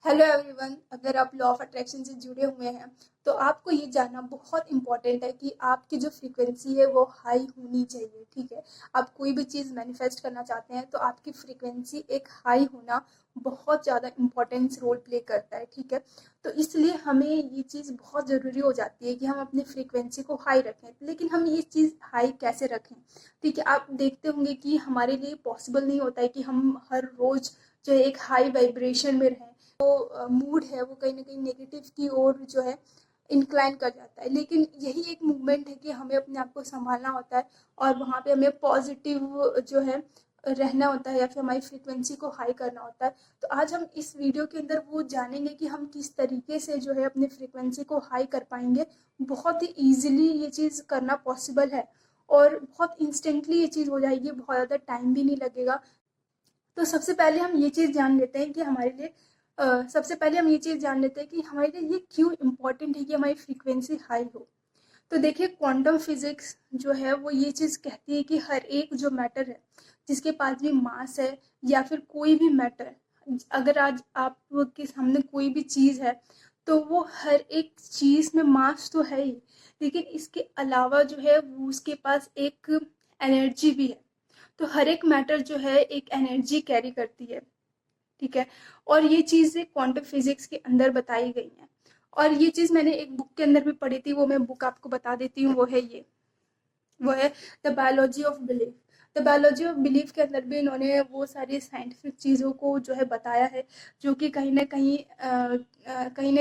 Hello everyone. अगर आप law of attraction से जुड़े हुए हैं तो आपको ये जानना बहुत इंपॉर्टेंट है कि आपकी जो फ्रीक्वेंसी है वो हाई होनी चाहिए। ठीक है, आप कोई भी चीज़ मैनिफेस्ट करना चाहते हैं तो आपकी फ्रीक्वेंसी एक हाई होना बहुत ज़्यादा इंपॉर्टेंस रोल प्ले करता है। ठीक है, तो इसलिए हमें ये चीज़ बहुत ज़रूरी हो जाती है कि हम अपनी फ्रीक्वेंसी को हाई रखें। लेकिन हम ये चीज़ हाई कैसे रखें? ठीक है, आप देखते होंगे कि हमारे लिए पॉसिबल नहीं होता है कि हम हर रोज़ जो है एक हाई वाइब्रेशन में रहें। मूड है वो कहीं ना कहीं नेगेटिव की ओर जो है इंक्लाइन कर जाता है। लेकिन यही एक मूवमेंट है कि हमें अपने आप को संभालना होता है और वहाँ पे हमें पॉजिटिव जो है रहना होता है या फिर हमारी फ्रीक्वेंसी को हाई करना होता है। तो आज हम इस वीडियो के अंदर वो जानेंगे कि हम किस तरीके से जो है अपनी फ्रीक्वेंसी को हाई कर पाएंगे। बहुत ही ईजिली ये चीज़ करना पॉसिबल है और बहुत इंस्टेंटली ये चीज़ हो जाएगी, बहुत ज़्यादा टाइम भी नहीं लगेगा। तो सबसे पहले हम ये चीज़ जान लेते हैं कि हमारे लिए सबसे पहले हम ये चीज़ जान लेते हैं कि हमारे लिए ये क्यों इम्पोर्टेंट है कि हमारी फ्रीक्वेंसी हाई हो। तो देखिए, क्वांटम फिजिक्स जो है वो ये चीज़ कहती है कि हर एक जो मैटर है, जिसके पास भी मास है या फिर कोई भी मैटर, अगर आज आपके सामने कोई भी चीज़ है तो वो हर एक चीज़ में मास तो है ही, लेकिन इसके अलावा जो है वो उसके पास एक एनर्जी भी है। तो हर एक मैटर जो है एक एनर्जी कैरी करती है। ठीक है, और ये चीज़ें क्वांटम फिजिक्स के अंदर बताई गई हैं। और ये चीज़ मैंने एक बुक के अंदर भी पढ़ी थी, वो मैं बुक आपको बता देती हूँ। वो है the biology of belief. The biology of belief के अंदर भी इन्होंने वो सारी साइंटिफिक चीज़ों को जो है बताया है, जो कि कहीं ना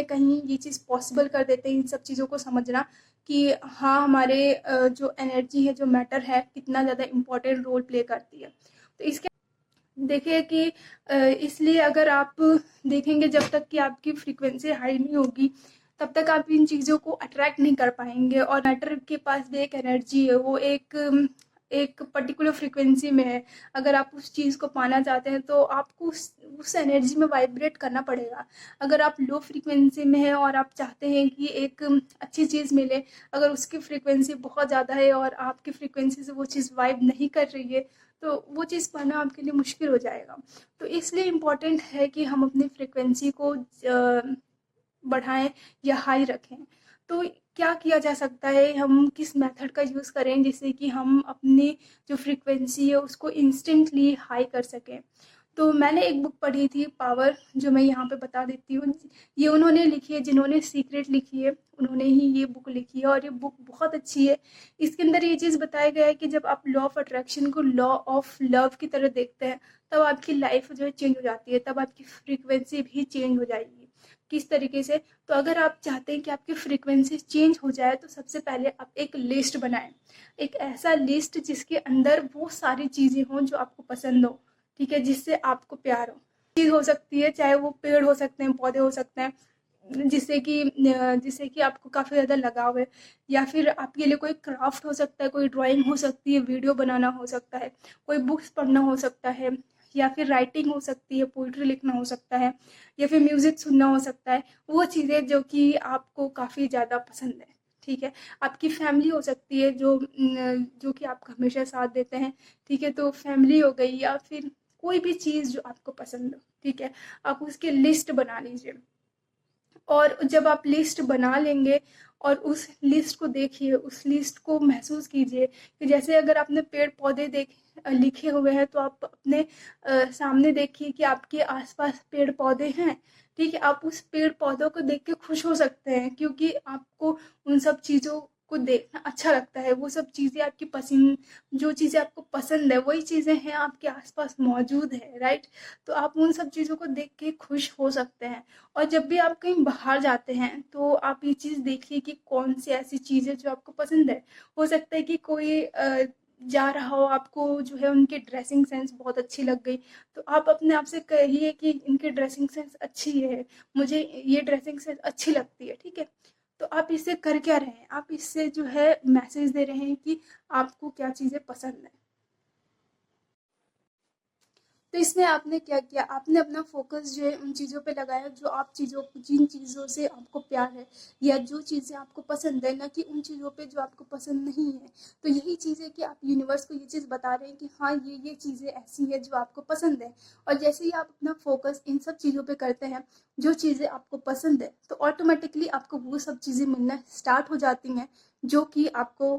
कहीं ये चीज़ पॉसिबल कर देते हैं इन सब चीज़ों को समझना कि हाँ, हमारे जो एनर्जी है, जो मैटर है, कितना ज़्यादा इम्पोर्टेंट रोल प्ले करती है। तो इसके देखिए कि इसलिए अगर आप देखेंगे, जब तक कि आपकी फ्रीक्वेंसी हाई नहीं होगी तब तक आप इन चीज़ों को अट्रैक्ट नहीं कर पाएंगे। और मैटर के पास भी एक एनर्जी है, वो एक पर्टिकुलर फ्रीक्वेंसी में है। अगर आप उस चीज़ को पाना चाहते हैं तो आपको उस एनर्जी में वाइब्रेट करना पड़ेगा। अगर आप लो फ्रीक्वेंसी में है और आप चाहते हैं कि एक अच्छी चीज़ मिले, अगर उसकी फ्रीक्वेंसी बहुत ज़्यादा है और आपकी फ्रीक्वेंसी से वो चीज़ वाइब नहीं कर रही है तो वो चीज़ पाना आपके लिए मुश्किल हो जाएगा। तो इसलिए इम्पॉर्टेंट है कि हम अपनी फ्रीक्वेंसी को बढ़ाएं या हाई रखें। तो क्या किया जा सकता है, हम किस मेथड का यूज़ करें जिससे कि हम अपनी जो फ्रीक्वेंसी है उसको इंस्टेंटली हाई कर सकें। तो मैंने एक बुक पढ़ी थी, पावर, जो मैं यहाँ पे बता देती हूँ। ये उन्होंने लिखी है, जिन्होंने सीक्रेट लिखी है उन्होंने ही ये बुक लिखी है और ये बुक बहुत अच्छी है। इसके अंदर ये चीज़ बताया गया है कि जब आप लॉ ऑफ अट्रैक्शन को लॉ ऑफ लव की तरह देखते हैं तब आपकी लाइफ जो है चेंज हो जाती है, तब आपकी फ्रीक्वेंसी भी चेंज हो जाएगी। किस तरीके से? तो अगर आप चाहते हैं कि आपकी फ्रीक्वेंसी चेंज हो जाए तो सबसे पहले आप एक लिस्ट बनाएं। एक ऐसा लिस्ट जिसके अंदर वो सारी चीज़ें हों जो आपको पसंद हो। ठीक है, जिससे आपको प्यार हो। चीज़ हो सकती है, चाहे वो पेड़ हो सकते हैं, पौधे हो सकते हैं, जिससे कि आपको काफ़ी ज़्यादा लगाव है। या फिर आपके लिए कोई क्राफ्ट हो सकता है, कोई ड्राइंग हो सकती है, वीडियो बनाना हो सकता है, कोई बुक्स पढ़ना हो सकता है, या फिर राइटिंग हो सकती है, पोइट्री लिखना हो सकता है, या फिर म्यूज़िक सुनना हो सकता है। वो चीज़ें जो कि आपको काफ़ी ज़्यादा पसंद है। ठीक है, आपकी फैमिली हो सकती है जो कि आपका हमेशा साथ देते हैं। ठीक है, तो फैमिली हो गई, या फिर कोई भी चीज़ जो आपको पसंद हो। ठीक है, आप उसकी लिस्ट बना लीजिए। और जब आप लिस्ट बना लेंगे और उस लिस्ट को देखिए, उस लिस्ट को महसूस कीजिए कि जैसे अगर आपने पेड़ पौधे लिखे हुए हैं तो आप अपने सामने देखिए कि आपके आसपास पेड़ पौधे हैं। ठीक है, आप उस पेड़ पौधों को देख के खुश हो सकते हैं क्योंकि आपको उन सब चीज़ों को देखना अच्छा लगता है। वो सब चीज़ें आपकी पसंद, जो चीज़ें आपको पसंद है वही चीज़ें हैं आपके आसपास मौजूद है, राइट? तो आप उन सब चीज़ों को देख के खुश हो सकते हैं। और जब भी आप कहीं बाहर जाते हैं तो आप ये चीज़ देखिए कि कौन सी ऐसी चीज़ है जो आपको पसंद है। हो सकता है कि कोई जा रहा हो, आपको जो है उनकी ड्रेसिंग सेंस बहुत अच्छी लग गई, तो आप अपने आप से कहिए कि इनकी ड्रेसिंग सेंस अच्छी है, मुझे ये ड्रेसिंग सेंस अच्छी लगती है। ठीक है, तो आप इससे कर क्या रहे हैं, आप इससे जो है मैसेज दे रहे हैं कि आपको क्या चीज़ें पसंद है। तो इसमें आपने क्या किया, आपने अपना फोकस जो है उन चीज़ों पे लगाया जो आप चीज़ों जिन चीज़ों से आपको प्यार है या जो चीज़ें आपको पसंद है, ना कि उन चीज़ों पे जो आपको पसंद नहीं है। तो यही चीज़ है कि आप यूनिवर्स को ये चीज़ बता रहे हैं कि हाँ ये चीज़ें ऐसी हैं जो आपको पसंद है। और जैसे ही आप अपना फोकस इन सब चीज़ों पे करते हैं जो चीज़ें आपको पसंद है, तो ऑटोमेटिकली आपको वो सब चीज़ें मिलना स्टार्ट हो जाती हैं जो कि आपको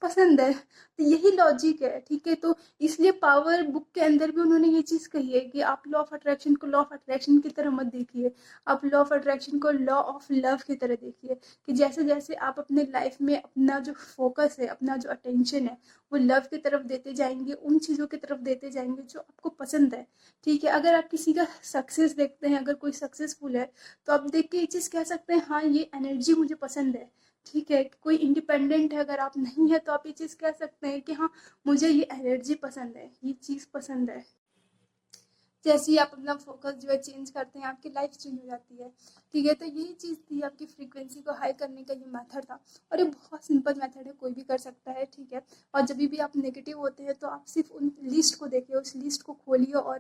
पसंद है। तो यही लॉजिक है, ठीक है। तो इसलिए पावर बुक के अंदर भी उन्होंने ये चीज़ कही है कि आप लॉ ऑफ अट्रैक्शन को लॉ ऑफ अट्रैक्शन की तरह मत देखिए, आप लॉ ऑफ अट्रैक्शन को लॉ ऑफ लव की तरह देखिए। कि जैसे जैसे आप अपने लाइफ में अपना जो फोकस है, अपना जो अटेंशन है, वो लव की तरफ देते जाएंगे, उन चीज़ों की तरफ देते जाएंगे जो आपको पसंद है, ठीक है। अगर आप किसी का सक्सेस देखते हैं, अगर कोई सक्सेसफुल है, तो आप देख के ये चीज़ कह सकते हैं हाँ ये एनर्जी मुझे पसंद है, ठीक है। कोई इंडिपेंडेंट है, अगर आप नहीं है, तो आप ये चीज़ कह सकते हैं कि हाँ मुझे ये एनर्जी पसंद है, ये चीज़ पसंद है। जैसे ही आप अपना फोकस जो है चेंज करते हैं, आपकी लाइफ चेंज हो जाती है, ठीक है। तो यही चीज़ थी, आपकी फ्रीक्वेंसी को हाई करने का ये मेथड था। और ये बहुत सिंपल मेथड है, कोई भी कर सकता है, ठीक है। और जब भी आप नेगेटिव होते हैं तो आप सिर्फ उन लिस्ट को देखिए, उस लिस्ट को खोलिए और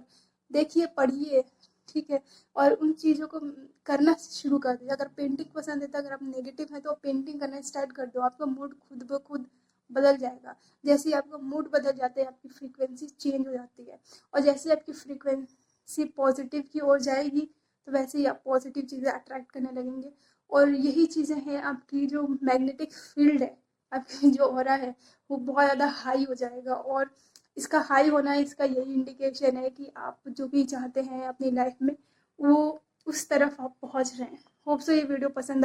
देखिए, पढ़िए, ठीक है। और उन चीज़ों को करना शुरू कर दीजिए। अगर पेंटिंग पसंद है, तो अगर आप नेगेटिव है तो पेंटिंग करना स्टार्ट कर दो, आपका मूड खुद ब खुद बदल जाएगा। जैसे ही आपका मूड बदल जाता है, आपकी फ्रीक्वेंसी चेंज हो जाती है। और जैसे आपकी फ्रीक्वेंसी पॉजिटिव की ओर जाएगी, तो वैसे ही आप पॉजिटिव चीज़ें अट्रैक्ट करने लगेंगे। और यही चीज़ें हैं, आपकी जो मैग्नेटिक फील्ड है, आपकी जो ऑरा है, वो बहुत ज़्यादा हाई हो जाएगा। और इसका हाई होना, इसका यही इंडिकेशन है कि आप जो भी चाहते हैं अपनी लाइफ में, वो उस तरफ आप पहुंच रहे हैं। होप सो ये वीडियो पसंद